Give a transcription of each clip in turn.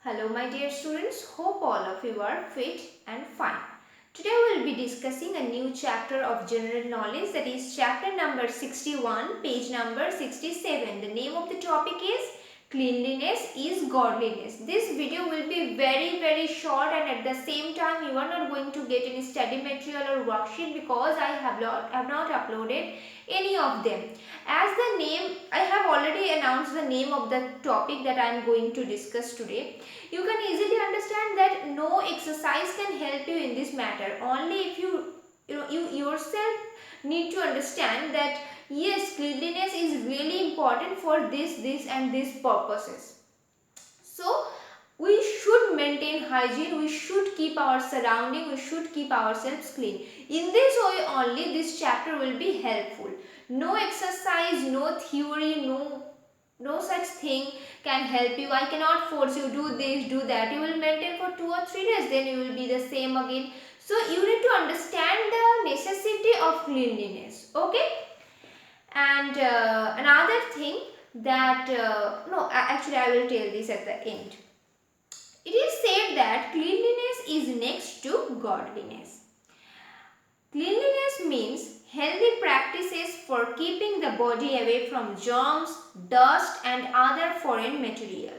Hello my dear students, hope all of you are fit and fine. Today we will be discussing a new chapter of general knowledge, that is chapter number 61, page number 67. The name of the topic is Cleanliness is Godliness. This video will be very short, and at the same time you are not going to get any study material or worksheet because I have not uploaded any of them. As the name, I have already announced the name of the topic that I am going to discuss today. You can easily understand that no exercise can help you in this matter. Only if you yourself need to understand that yes, cleanliness is really important for this and these purposes. So we should maintain hygiene, we should keep our surrounding, we should keep ourselves clean. In this way only this chapter will be helpful. No exercise, no theory, no such thing can help you. I cannot force you do this, do that. You will maintain for 2 or 3 days, then you will be the same again. So you need to understand the necessity of cleanliness. Okay. And another thing that no, actually I will tell this at the end. It is said that cleanliness is next to godliness. Cleanliness means healthy practices for keeping the body away from germs, dust and other foreign material.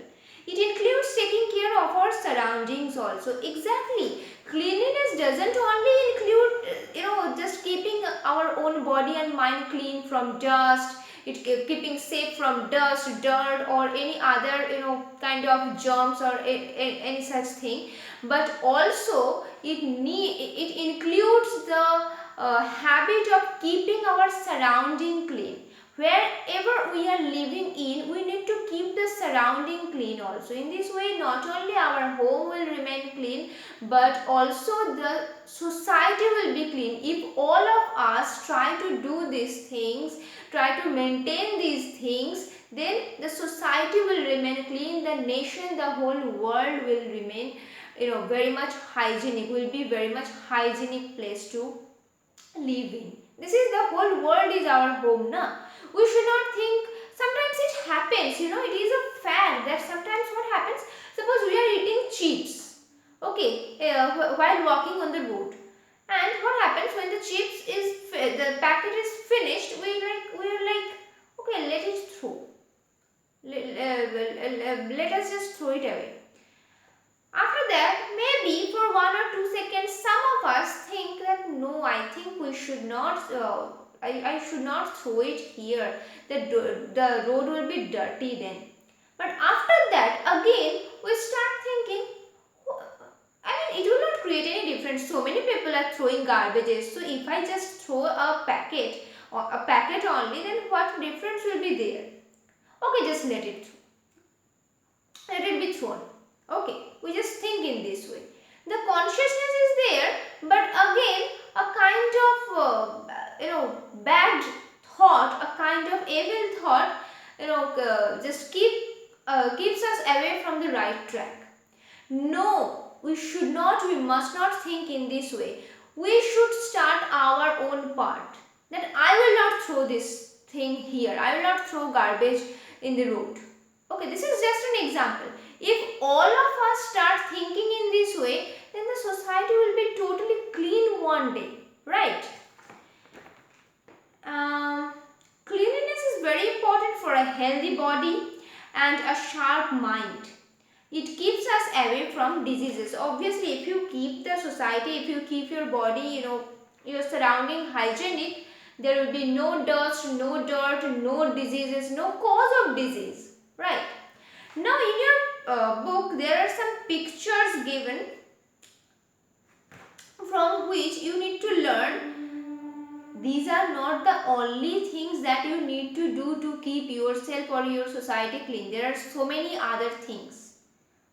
It includes taking care of our surroundings also. Exactly. Cleanliness doesn't only include just keeping our own body and mind clean from dust, keeping safe from dust, dirt or any other kind of germs or any such thing, but also it includes the habit of keeping our surrounding clean. Wherever we are living in, we need to keep the surrounding clean also. In this way, not only our home will remain clean, but also the society will be clean. If all of us try to do these things, try to maintain these things, then the society will remain clean, the nation, the whole world will remain very much hygienic, will be very much hygienic place to live in. This is the whole world is our home, na? We should not think, sometimes it happens, it is a fact that sometimes what happens, suppose we are eating chips, okay, while walking on the road, and what happens when the chips is, the packet is finished, we are like, okay, let it throw, let us just throw it away. After that, maybe for 1 or 2 seconds, some of us think that no, I think we should not, I should not throw it here. The road will be dirty then. But after that, again, we start thinking, I mean, it will not create any difference. So many people are throwing garbages. So if I just throw a packet or a packet only, then what difference will be there? Okay, just let it be thrown. Okay, we just think in this way. The consciousness is there, but again a kind of bad thought, a kind of evil thought just keeps us away from the right track. No, we must not think in this way. We should start our own part, that I will not throw this thing here, I will not throw garbage in the road. Okay, this is just an example. If all of us start thinking in this way, then the society will be totally clean one day, right? Cleanliness is very important for a healthy body and a sharp mind. It keeps us away from diseases. Obviously, if you keep the society, if you keep your body, your surrounding hygienic, there will be no dust, no dirt, no diseases, no cause of disease, right? Now, in your book, there are some pictures given from which you need to learn. These are not the only things that you need to do to keep yourself or your society clean. There are so many other things.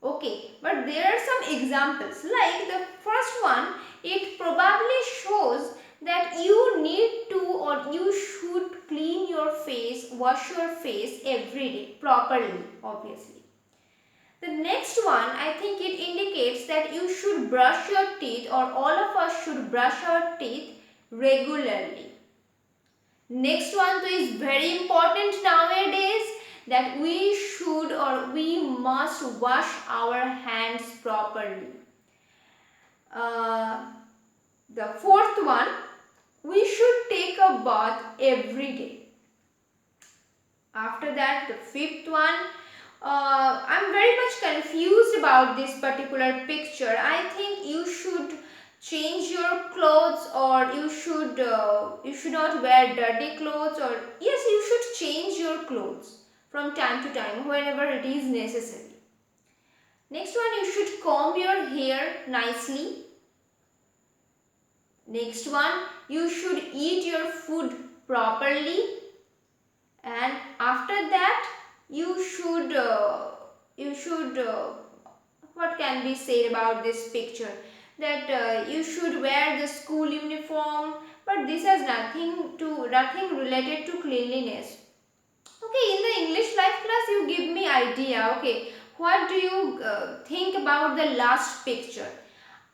Okay, but there are some examples. Like the first one, it probably shows that you need to or you should clean your face, wash your face every day properly, obviously. The next one, I think it indicates that you should brush your teeth, or all of us should brush our teeth regularly. Next one is very important nowadays, that we should or we must wash our hands properly. The fourth one, we should take a bath every day. After that, the fifth one, I'm very much confused about this particular picture. I think you should change your clothes, or you should not wear dirty clothes, or yes, you should change your clothes from time to time whenever it is necessary. Next one, you should comb your hair nicely. Next one, you should eat your food properly, and after that you should what can be said about this picture, that you should wear the school uniform, but this has nothing related to cleanliness. Okay, in the English life class you give me idea. Okay, what do you think about the last picture?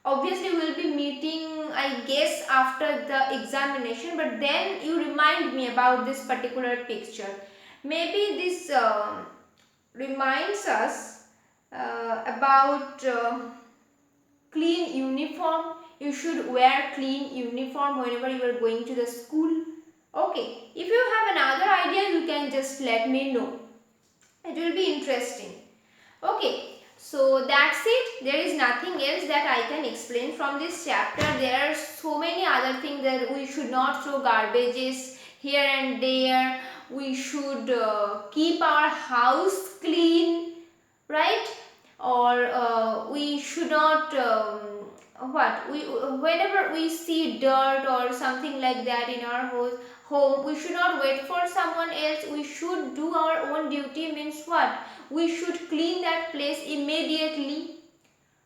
Obviously we will be meeting, I guess, after the examination, but then you remind me about this particular picture. Maybe this reminds us about clean uniform. You should wear clean uniform whenever you are going to the school. Okay, if you have another idea, you can just let me know. It will be interesting. Okay, so that's it. There is nothing else that I can explain from this chapter. There are so many other things, that we should not throw garbages here and there. We should keep our house clean, right? Or we should not whenever we see dirt or something like that in our home, we should not wait for someone else. We should do our own duty. Means what? We should clean that place immediately.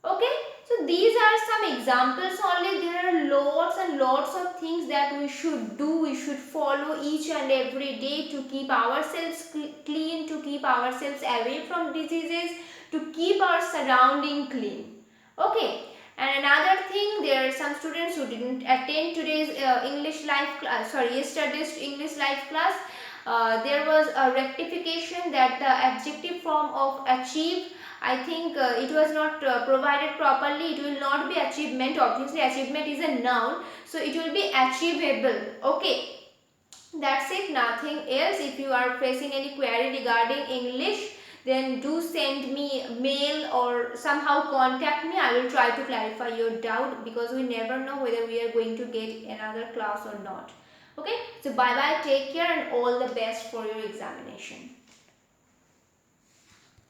Okay, so these are some examples only. There are lots and lots of things that we should do. We should follow each and every day to keep ourselves clean, to keep ourselves away from diseases, to keep our surrounding clean. Okay, and another thing, there are some students who didn't attend today's English life class, yesterday's English life class. There was a rectification that the adjective form of achieve, I think it was not provided properly. It will not be achievement. Obviously achievement is a noun, so it will be achievable. Okay, that's it, nothing else. If you are facing any query regarding English, then do send me mail or somehow contact me. I will try to clarify your doubt, because we never know whether we are going to get another class or not. Okay, so bye bye, take care, and all the best for your examination.